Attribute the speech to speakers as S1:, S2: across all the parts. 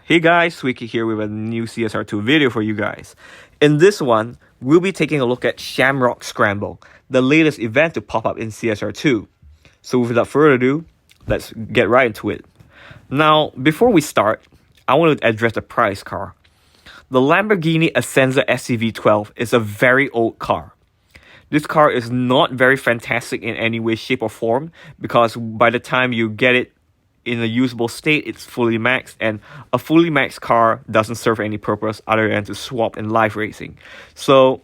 S1: Hey guys, Wiki here with a new CSR2 video for you guys. In this one, we'll be taking a look at Shamrock Scramble, the latest event to pop up in CSR2. So without further ado, let's get right into it. Now, before we start, I want to address the price car. The Lamborghini Essenza SCV12 is a very old car. This car is not very fantastic in any way, shape or form because by the time you get it in a usable state, it's fully maxed, and a fully maxed car doesn't serve any purpose other than to swap in live racing. So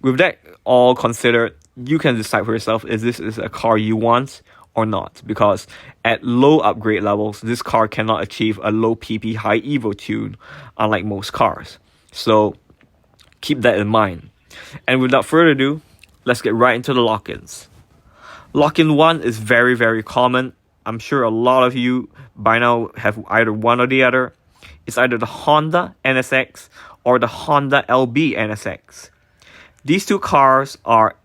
S1: with that all considered, you can decide for yourself if this is a car you want or not, because at low upgrade levels, this car cannot achieve a low PP high Evo tune unlike most cars. So keep that in mind. And without further ado, let's get right into the lock-ins. Lock-in 1 is very common. I'm sure a lot of you by now have either one or the other. It's either the Honda NSX or the Honda LB NSX. These two cars are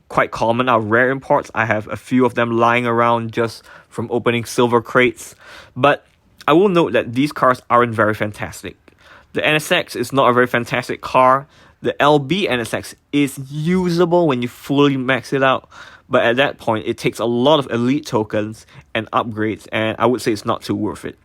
S1: quite common, are rare imports. I have a few of them lying around just from opening silver crates. But I will note that these cars aren't very fantastic. The NSX is not a very fantastic car. The LB NSX is usable when you fully max it out. But at that point, it takes a lot of elite tokens and upgrades, and I would say it's not too worth it.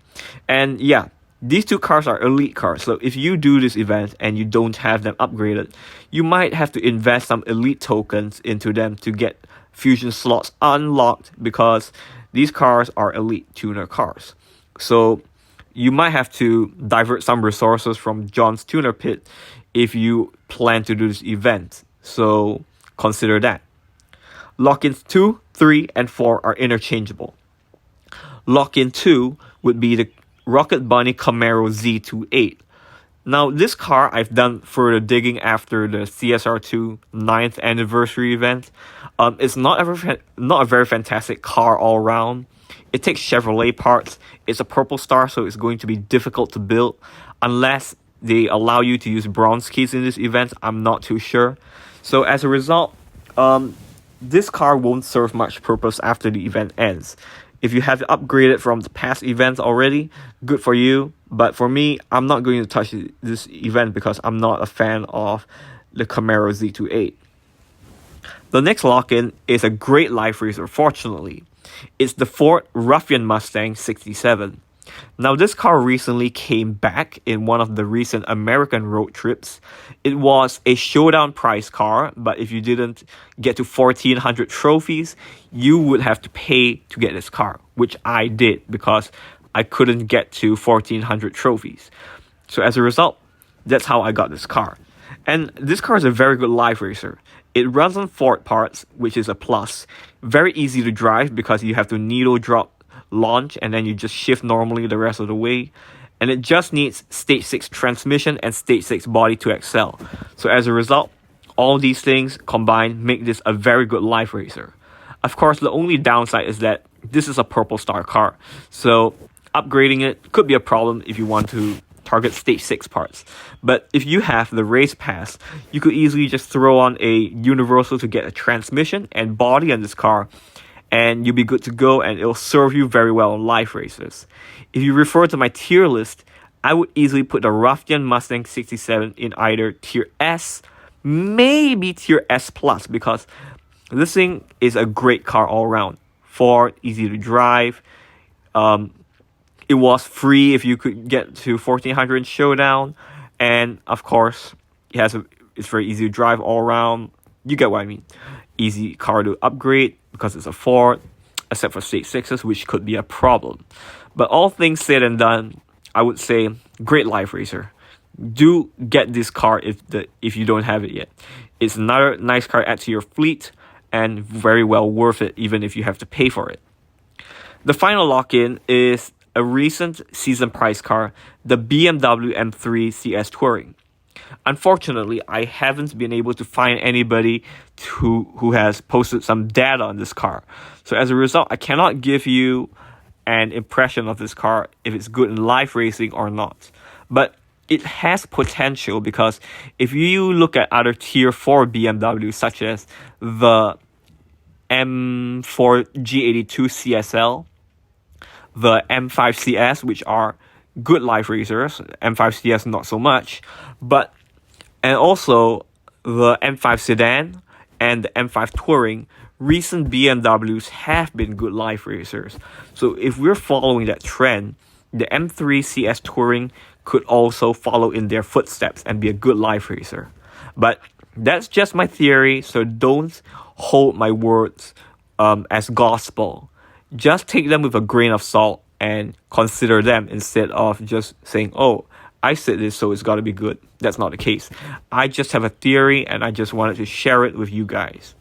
S1: And yeah, these two cars are elite cars, so if you do this event and you don't have them upgraded, you might have to invest some elite tokens into them to get fusion slots unlocked, because these cars are elite tuner cars. So you might have to divert some resources from John's tuner pit if you plan to do this event, so consider that. Lock-ins 2, 3, and 4 are interchangeable. Lock-in 2 would be the Rocket Bunny Camaro Z28. Now, this car, I've done further digging after the CSR2 9th anniversary event. It's not a very fantastic car all around. It takes Chevrolet parts. It's a purple star, so it's going to be difficult to build. Unless they allow you to use bronze keys in this event, I'm not too sure. So as a result, this car won't serve much purpose after the event ends. If you have it upgraded from the past events already, good for you. But for me, I'm not going to touch this event because I'm not a fan of the Camaro Z28. The next lock-in is a great life racer, fortunately. It's the Ford Ruffian Mustang 67. Now, this car recently came back in one of the recent American road trips. It was a showdown prize car, but if you didn't get to 1,400 trophies, you would have to pay to get this car, which I did because I couldn't get to 1,400 trophies. So as a result, that's how I got this car. And this car is a very good live racer. It runs on Ford parts, which is a plus. Very easy to drive because you have to needle drop launch and then you just shift normally the rest of the way, and it just needs stage 6 transmission and stage 6 body to excel. So as a result, all these things combined make this a very good life racer. Of course, the only downside is that this is a purple star car, so upgrading it could be a problem if you want to target stage 6 parts. But if you have the race pass, you could easily just throw on a universal to get a transmission and body on this car, and you'll be good to go, and it'll serve you very well in live races. If you refer to my tier list, I would easily put the Ruffian Mustang 67 in either tier S, maybe tier S+, because this thing is a great car all around. Ford, easy to drive. It was free if you could get to 1,400 in Showdown, and of course, it's very easy to drive all around. You get what I mean. Easy car to upgrade because it's a Ford, except for stage 6s, which could be a problem. But all things said and done, I would say great life racer. Do get this car if you don't have it yet. It's another nice car to add to your fleet and very well worth it even if you have to pay for it. The final lock-in is a recent season prize car, the BMW M3 CS Touring. Unfortunately, I haven't been able to find anybody who has posted some data on this car. So as a result, I cannot give you an impression of this car if it's good in live racing or not. But it has potential because if you look at other tier 4 BMWs such as the M4 G82 CSL, the M5 CS, which are good life racers. M5 CS not so much, and also the M5 Sedan and the M5 Touring, recent BMWs have been good life racers. So if we're following that trend, the M3 CS Touring could also follow in their footsteps and be a good life racer. But that's just my theory, so don't hold my words as gospel. Just take them with a grain of salt and consider them instead of just saying, oh, I said this, so it's got to be good. That's not the case. I just have a theory, and I just wanted to share it with you guys.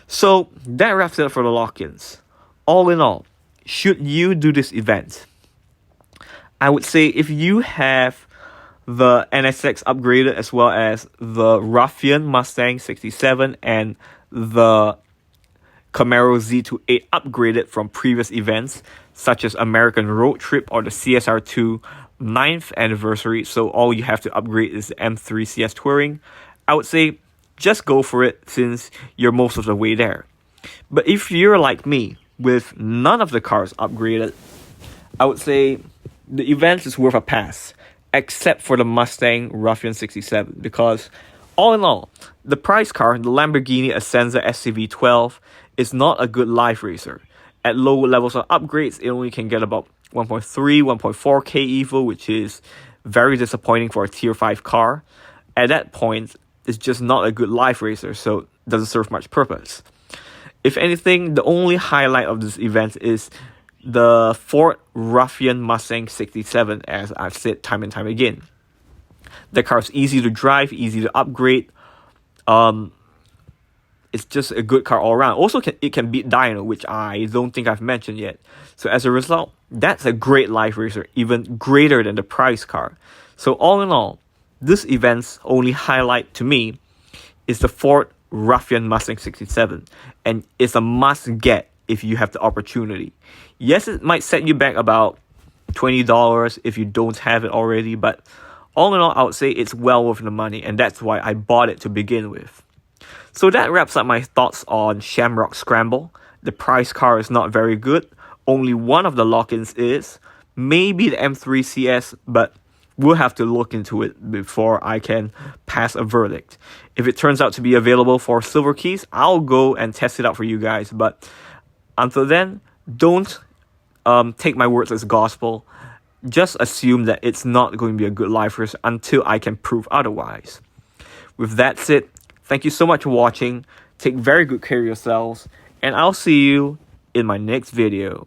S1: So that wraps it up for the lock-ins. All in all, should you do this event? I would say if you have the NSX upgraded as well as the Ruffian Mustang 67 and the Camaro Z28 upgraded from previous events, such as American Road Trip or the CSR2 9th anniversary, so all you have to upgrade is the M3 CS Touring, I would say just go for it since you're most of the way there. But if you're like me, with none of the cars upgraded, I would say the event is worth a pass, except for the Mustang Ruffian 67, because all in all, the price car, the Lamborghini Essenza SCV12, is not a good life racer. At low levels of upgrades, it only can get about 1.3, 1.4k EVO, which is very disappointing for a tier 5 car. At that point, it's just not a good life racer, so it doesn't serve much purpose. If anything, the only highlight of this event is the Ford Ruffian Mustang 67, as I've said time and time again. The car's easy to drive, easy to upgrade. It's just a good car all around. Also, it can beat Dyno, which I don't think I've mentioned yet. So as a result, that's a great life racer, even greater than the price car. So all in all, this event's only highlight to me is the Ford Ruffian Mustang 67, and it's a must get if you have the opportunity. Yes, it might set you back about $20 if you don't have it already, but all in all, I would say it's well worth the money, and that's why I bought it to begin with. So that wraps up my thoughts on Shamrock Scramble. The price car is not very good. Only one of the lock-ins is. Maybe the M3 CS, but we'll have to look into it before I can pass a verdict. If it turns out to be available for silver keys, I'll go and test it out for you guys. But until then, don't take my words as gospel. Just assume that it's not going to be a good life race until I can prove otherwise. With that said, thank you so much for watching. Take very good care of yourselves, and I'll see you in my next video.